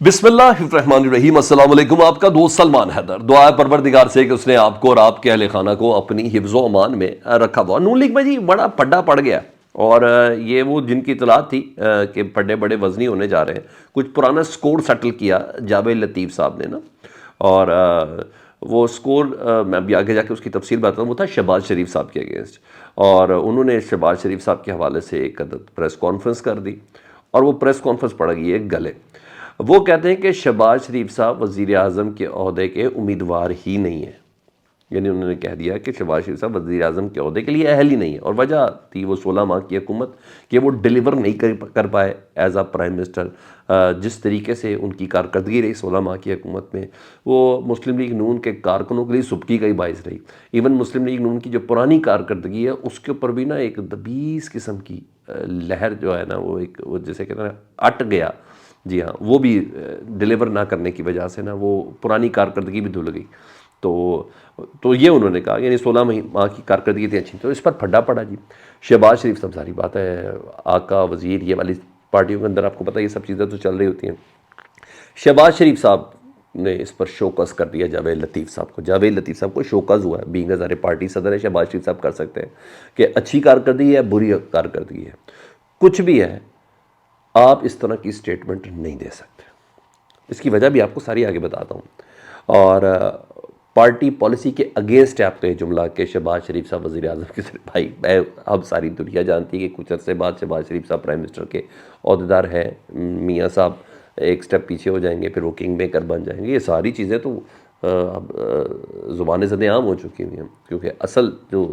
बिस्मिल्लाहिर्रहमानिर्रहीम। अस्सलाम वालेकुम। आपका दोस्त सलमान हैदर। दुआ है परवरदिगार से कि उसने आपको और आपके अहले खाना को अपनी हिफ्ज़ो अमान में रखा हुआ। नून लीग में जी बड़ा पड्डा पड़ गया और ये वो जिनकी इतलात थी कि पड्डे बड़े वजनी होने जा रहे हैं। कुछ पुराना स्कोर सेटल किया जावेद लतीफ़ साहब ने ना, और वो स्कोर मैं अभी आगे जाके उसकी तफसील बताता हूँ। वो था शहबाज शरीफ साहब के अगेंस्ट, और उन्होंने शहबाज शरीफ साहब के हवाले से एक प्रेस कॉन्फ्रेंस कर दी, और वो प्रेस कॉन्फ्रेंस पड़ गई है गले। वो कहते हैं कि शहबाज शरीफ साहब वज़ीर आज़म के ओहदे के उम्मीदवार ही नहीं है। यानी उन्होंने कह दिया कि शहबाज शरीफ साहब वज़ीर आज़म के ओहदे के लिए अहल ही नहीं है, और वजह थी वो 16 माह की हुकूमत कि वो डिलीवर नहीं कर पाए एज आ प्राइम मिनिस्टर। जिस तरीके से उनकी कारकर्दगी रही 16 माह की हुकूमत में, वो मुस्लिम लीग नून के कारकुनों के लिए सुबकी का ही बायस रही। इवन मुस्लिम लीग नून की जो पुरानी कारकर्दगी है उसके ऊपर भी ना एक दबीस किस्म की लहर जो है ना, वो जैसे कहते हैं अट गया। जी हाँ, वो भी डिलीवर ना करने की वजह से ना वो पुरानी कारकर्दगी भी धुल गई। तो ये उन्होंने कहा, यानी 16 माह की कारकर्दगी थी अच्छी, तो इस पर फड्डा पड़ा जी। शहबाज शरीफ साहब, सारी बात है आका वज़ीर ये वाली पार्टियों के अंदर आपको पता है ये सब चीज़ें तो चल रही होती हैं। शहबाज शरीफ साहब ने इस पर शोकस कर दिया जावेद लतीफ़ साहब को। जावेद लतीफ़ साहब को शोकस हुआ है, बीइंग अ पार्टी सदर है। शहबाज शरीफ साहब कर सकते हैं कि अच्छी कारकर्दगी है, बुरी कारकर्दगी है, कुछ भी है, आप इस तरह की स्टेटमेंट नहीं दे सकते। इसकी वजह भी आपको सारी आगे बताता हूँ। और पार्टी पॉलिसी के अगेंस्ट है आपका ये जुमला कि शहबाज शरीफ साहब वज़ीर आज़म के सिर्फ भाई, मैं अब सारी दुनिया जानती है कि कुछ अर्से बाद शहबाज शरीफ साहब प्राइम मिनिस्टर के अहदेदार हैं। मियाँ साहब एक स्टेप पीछे हो जाएंगे, फिर वो किंग मेकर बन जाएंगे। ये सारी चीज़ें तो अब ज़ुबान ज़द आम हो चुकी हुई हैं, क्योंकि असल जो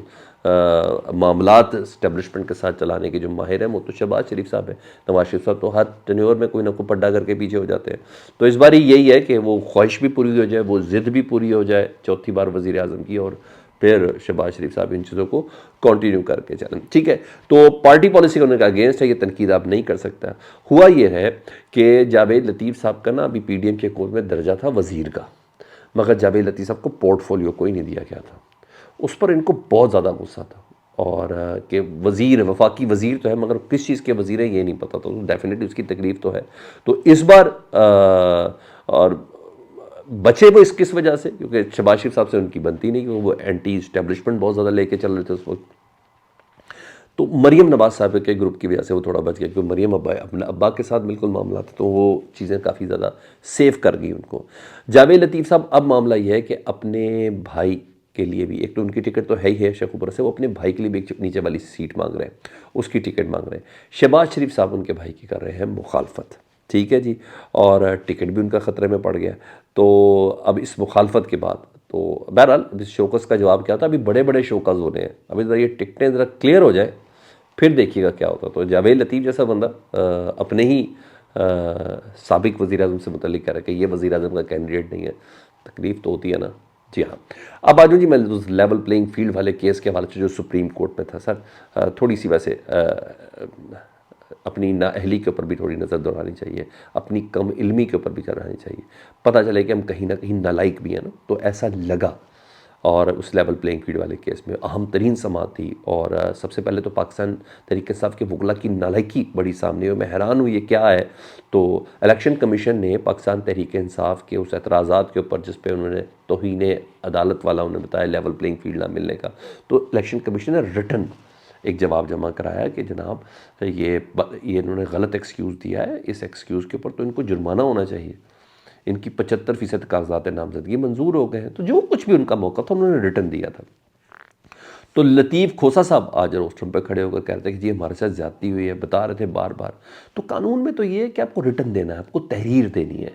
मामलात इस्टेब्लिशमेंट के साथ चलाने के जो माहिर हैं वो तो शहबाज शरीफ साहब हैं। नवाज शरीफ साहब तो हर टेन्योर में कोई ना कोई पड्डा करके पीछे हो जाते हैं। तो इस बार यही है कि वो ख्वाहिश भी पूरी हो जाए, वो ज़िद भी पूरी हो जाए चौथी बार वज़ीर आज़म की, और फिर शहबाज शरीफ साहब इन चीज़ों को कंटिन्यू करके चलें। ठीक है, तो पार्टी पॉलिसी का अगेंस्ट है, ये तनकीद आप नहीं कर सकता। हुआ ये है कि जावेद लतीफ़ साहब का ना अभी PDM के कोर्ट में दर्जा था वज़ीर का, मगर जावेद लतीफ़ साहब को पोर्टफोलियो कोई नहीं दिया गया था। उस पर इनको बहुत ज़्यादा गुस्सा था, और कि वज़ीर वफाकी वज़ीर तो है मगर किस चीज़ के वज़ीर है ये नहीं पता, तो डेफिनेटली उसकी तकलीफ तो है। तो इस बार और बचे वो इस किस वजह से, क्योंकि शहबाज शरीफ साहब से उनकी बनती नहीं, क्योंकि वो एंटी इस्टेब्लिशमेंट बहुत ज़्यादा लेके चल रहे थे उस वक्त। तो मरीम नवाज़ साहब के ग्रुप की वजह से वो थोड़ा बच गया, क्योंकि मरीम अब्बा अपने अब्बा के साथ बिल्कुल मामला था, तो वो चीज़ें काफ़ी ज़्यादा सेफ कर गई उनको। जावेद लतीफ़ साहब, अब मामला ये है कि अपने भाई के लिए भी, एक तो उनकी टिकट तो है ही है शेखुपुरा से, वो अपने भाई के लिए भी एक नीचे वाली सीट मांग रहे हैं, उसकी टिकट मांग रहे हैं। शहबाज शरीफ साहब उनके भाई की कर रहे हैं मुखालफत, ठीक है जी, और टिकट भी उनका ख़तरे में पड़ गया। तो अब इस मुखालफत के बाद तो बहरहाल इस शोकस का जवाब क्या था, अभी बड़े बड़े शोकस हो रहे हैं, अभी ज़रा ये टिकटें ज़रा क्लियर हो जाए फिर देखिएगा क्या होता। तो जावेद लतीफ़ जैसा बंदा अपने ही साबिक वज़ीर आज़म से मुतल्लिक़ कह रहा है कि ये वज़ीर आज़म का कैंडिडेट नहीं है, तकलीफ़ तो होती है ना। जी हाँ, अब आ जाऊँ जी मैं उस लेवल प्लेइंग फील्ड वाले केस के हवाले से जो सुप्रीम कोर्ट में था। सर थोड़ी सी वैसे अपनी नाअहली के ऊपर भी थोड़ी नज़र दौड़ानी चाहिए, अपनी कम इल्मी के ऊपर भी चलानी चाहिए। पता चले कि हम कहीं ना कहीं नालायक भी हैं ना, तो ऐसा लगा। और उस लेवल प्लेइंग फील्ड वाले केस में अहम तरीन समात थी, और सबसे पहले तो पाकिस्तान तहरीक इंसाफ के वकला की नालायकी बड़ी सामने हुई। मैं हैरान हुई ये क्या है। तो इलेक्शन कमीशन ने पाकिस्तान तहरीक इंसाफ के उस एतराज़ात के ऊपर जिस पे उन्होंने तौहीन अदालत वाला उन्हें बताया लेवल प्लेइंग फील्ड ना मिलने का, तो इलेक्शन कमीशन ने रिटन एक जवाब जमा कराया कि जनाब ये इन्होंने गलत एक्सक्यूज़ दिया है, इस एक्सक्यूज़ के ऊपर तो इनको जुर्माना होना चाहिए। इनकी 75% कागजात नामजदगी मंजूर हो गए हैं, तो जो कुछ भी उनका मौका था उन्होंने रिटर्न दिया था। तो लतीफ़ खोसा साहब आज रोस्टम पर खड़े होकर कहते हैं कि जी हमारे साथ ज़्यादती हुई है, बता रहे थे बार बार। तो कानून में तो ये है कि आपको रिटर्न देना है, आपको तहरीर देनी है।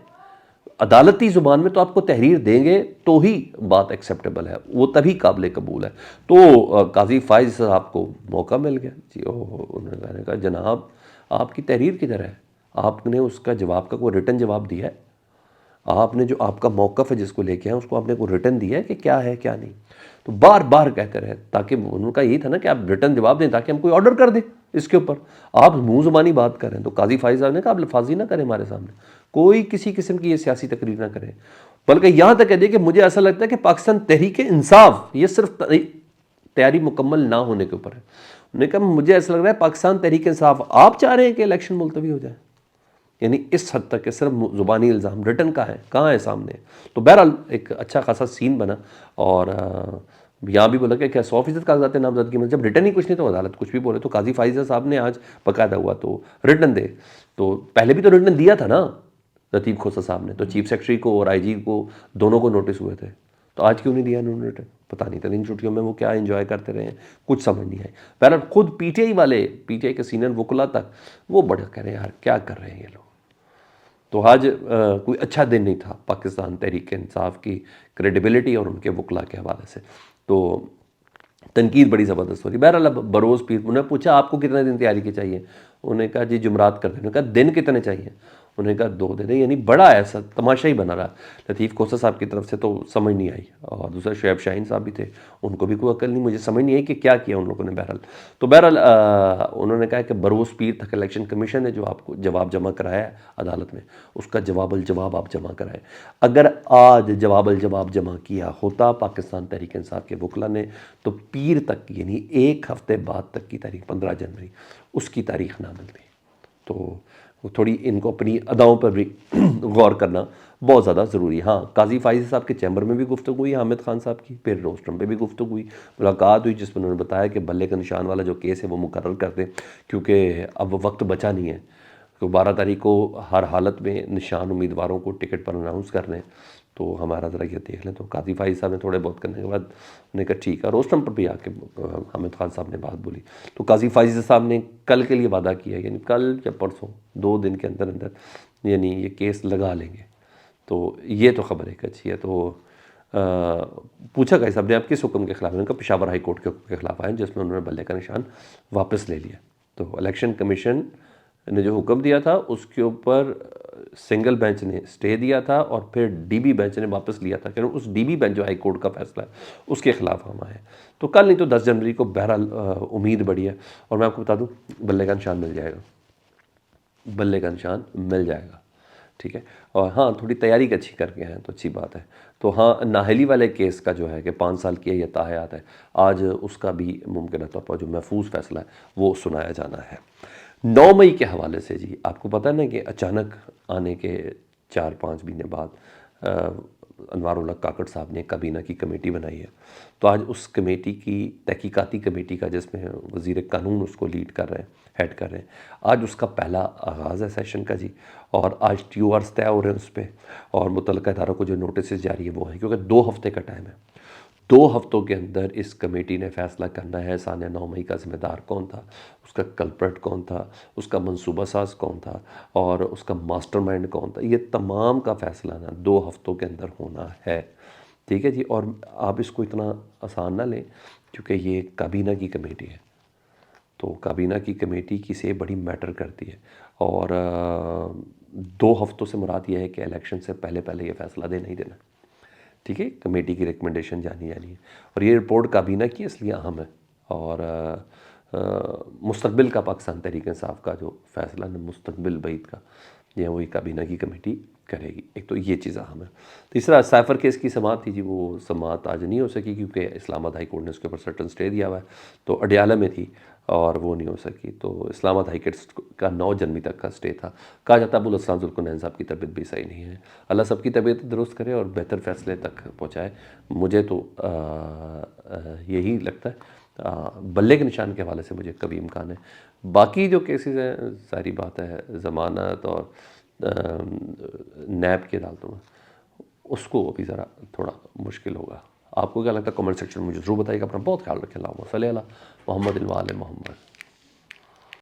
अदालती ज़ुबान में तो आपको तहरीर देंगे तो ही बात एक्सेप्टेबल है, वो तभी काबिल कबूल है। तो काजी फाइज साहब को मौका मिल गया जी। उन्होंने कहा जनाब आपकी तहरीर किधर है, आपने उसका जवाब का कोई रिटर्न जवाब दिया है, आपने जो आपका मौक़िफ़ है जिसको लेके आए उसको आपने को रिटर्न दिया है कि क्या है क्या नहीं। तो बार बार कहते रहे, ताकि उनका यही था ना कि आप रिटर्न जवाब दें ताकि हम कोई ऑर्डर कर दें इसके ऊपर। आप मुँह ज़ुबानी बात करें, तो काजी फाइज साहब ने कहा आप लफाजी ना करें हमारे सामने, कोई किसी किस्म की ये सियासी तकरीर ना करें। बल्कि यहाँ तक कह दिए कि मुझे ऐसा लगता है कि पाकिस्तान तहरीक इंसाफ ये सिर्फ तैयारी मुकम्मल ना होने के ऊपर है। उन्होंने कहा मुझे ऐसा लग रहा है पाकिस्तान तहरीक इंसाफ आप चाह रहे हैं कि इलेक्शन मुलतवी हो जाए, यानी इस हद तक कि सिर्फ ज़ुबानी इल्ज़ाम, रिटन कहाँ है सामने। तो बहरहाल एक अच्छा खासा सीन बना। और यहाँ भी बोला कि क्या 100% कागजात नामजदगी में, जब रिटन ही कुछ नहीं तो अदालत कुछ भी बोले। तो काजी फाइजा साहब ने आज बाकायदा हुआ तो रिटन दे, तो पहले भी तो रिटन दिया था ना लतीफ़ खोसा साहब ने, तो चीफ सेक्रेटरी को और आईजी को दोनों को नोटिस हुए थे। तो आज क्यों नहीं दिया इन्होंने रिटर्न, पता नहीं था। इन छुट्टियों में वो क्या एंजॉय करते रहे हैं, कुछ समझ नहीं आई। बहरहाल खुद पीटीआई वाले, पीटीआई के सीनियर वकुला तक वो बड़े कह रहे हैं यार क्या कर रहे हैं ये लोग। तो आज कोई अच्छा दिन नहीं था पाकिस्तान तहरीक इंसाफ की क्रेडिबिलिटी और उनके वकला के हवाले से। तो तनकीद बड़ी ज़बरदस्त हो रही। बहरहाल अब बरोज़ पीर, उन्हें पूछा आपको कितने दिन तैयारी की चाहिए, उन्होंने कहा जी जुमरात कर दें। उन्होंने कहा दिन कितने चाहिए, उन्होंने कहा 2 दिन। यानी बड़ा ऐसा तमाशा ही बना रहा। लतीफ़ खोसा साहब की तरफ से तो समझ नहीं आई, और दूसरा शुएब शाहीन साहब भी थे, उनको भी कोई अकल नहीं, मुझे समझ नहीं आई कि क्या किया उन लोगों ने। बहरहाल तो बहरहाल उन्होंने कहा कि बरोज़ पीर तक इलेक्शन कमीशन ने जो आपको जवाब जमा कराया है अदालत में, उसका जवाब आप जमा कराएं। अगर आज जवाब जमा किया होता पाकिस्तान तहरीक इंसाफ के वकला ने, तो पीर तक यानी 1 हफ्ते बाद तक की तारीख 15 जनवरी उसकी तारीख ना मिलती। तो वो थोड़ी इनको अपनी अदाओं पर भी गौर करना बहुत ज़्यादा ज़रूरी है। हाँ, काजी फाइज़ साहब के चैम्बर में भी गुफ्तगू हुई हामिद खान साहब की, फिर रोस्टरम पे भी गुफ्तगू हुई, मुलाकात हुई, जिसमें उन्होंने बताया कि बल्ले का निशान वाला जो केस है वो मुकर्रर कर दें, क्योंकि अब वक्त बचा नहीं है। तो 12 तारीख को हर हालत में निशान उम्मीदवारों को टिकट पर अनाउंस कर लें, तो हमारा ज़रा ये देख लें। तो काजी फाइज़ साहब ने थोड़े बहुत करने के बाद उन्होंने कहा ठीक है। रोस्टम पर भी आके हामिद खान साहब ने बात बोली। तो काजी फाइज़ साहब ने कल के लिए वादा किया, यानी कल या परसों 2 दिन के अंदर अंदर यानी ये केस लगा लेंगे। तो ये तो ख़बर एक अच्छी है। तो पूछा काजी साहब ने आप किस हुक्म के खिलाफ, उन्होंने कहा पेशावर हाई कोर्ट के हुक्म के खिलाफ आए, जिसमें उन्होंने बल्ले का निशान वापस ले लिया। तो इलेक्शन कमीशन ने जो हुक्म दिया था उसके ऊपर सिंगल बेंच ने स्टे दिया था, और फिर डीबी बेंच ने वापस लिया था, क्योंकि उस डीबी बेंच जो हाई कोर्ट का फैसला है उसके खिलाफ हम आए। तो कल नहीं तो 10 जनवरी को बहरहाल उम्मीद बड़ी है। और मैं आपको बता दूं, बल्ले का निशान मिल जाएगा, बल्ले का निशान मिल जाएगा, ठीक है। और हाँ, थोड़ी तैयारी अच्छी करके हैं तो अच्छी बात है। तो हाँ, नाहली वाले केस का जो है कि 5 साल की ये ताहयात है, आज उसका भी मुमकिन तौर पर जो महफूज फैसला है वो सुनाया जाना है। 9 मई के हवाले से जी आपको पता है ना कि अचानक आने के 4-5 महीने बाद अनवारुल हक काकड़ साहब ने काबीना की कमेटी बनाई है। तो आज उस कमेटी की तहकीकाती कमेटी का, जिसमें वज़ीर कानून उसको लीड कर रहे हैं, हेड कर रहे हैं, आज उसका पहला आगाज़ है सेशन का जी। और आज TORs तय हो रहे हैं उस पर, और मुतल्लिक़ा इदारों को जो नोटिस जारी है वो है, क्योंकि 2 हफ्ते का टाइम है। 2 हफ्तों के अंदर इस कमेटी ने फैसला करना है सानिया 9 मई का ज़िम्मेदार कौन था, उसका कल्प्रेट कौन था, उसका मंसूबा साज कौन था, और उसका मास्टरमाइंड कौन था। ये तमाम का फैसला ना 2 हफ्तों के अंदर होना है, ठीक है जी। और आप इसको इतना आसान ना लें, क्योंकि ये काबीना की कमेटी है। तो काबीना की कमेटी की से बड़ी मैटर करती है। और 2 हफ्तों से मुराद ये है कि इलेक्शन से पहले पहले ये फ़ैसला देना ही देना, ठीक है। कमेटी की रिकमेंडेशन जानी है। और ये रिपोर्ट काबीना की इसलिए अहम है। और मुस्तकबिल का पाकिस्तान तहरीक इंसाफ का जो फैसला है मुस्तकबिल बईद का, ये वही काबीना की कमेटी करेगी। एक तो ये चीज़ अहम है। तीसरा, साइफर केस की समाअत थी जी, वो समाअत आज नहीं हो सकी, क्योंकि इस्लामाबाद हाई कोर्ट ने उसके ऊपर सर्टन स्टे दिया हुआ है। तो अडियाला में थी और वो नहीं हो सकी। तो इस्लामाबाद हाई कोर्ट का 9 जनवरी तक का स्टे था। कहा जाता अबुल अस्लाम ज़ुल्करनैन साहब की तबीयत भी सही नहीं है। अल्लाह सबकी तबीयत दुरुस्त करे और बेहतर फैसले तक पहुँचाए। मुझे तो यही लगता है। बल्ले के निशान के हवाले से मुझे कभी इम्कान है। बाकी जो केसेस हैं, सारी बात है ज़मानत और नैब की अदालतों में, उसको अभी ज़रा थोड़ा मुश्किल होगा। आपको क्या लगता है कमेंट सेक्शन में मुझे ज़रूर बताइएगा। अपना बहुत ख्याल रखें। अल्लाहुम्मा सल्ली अला मुहम्मद व आले मुहम्मद।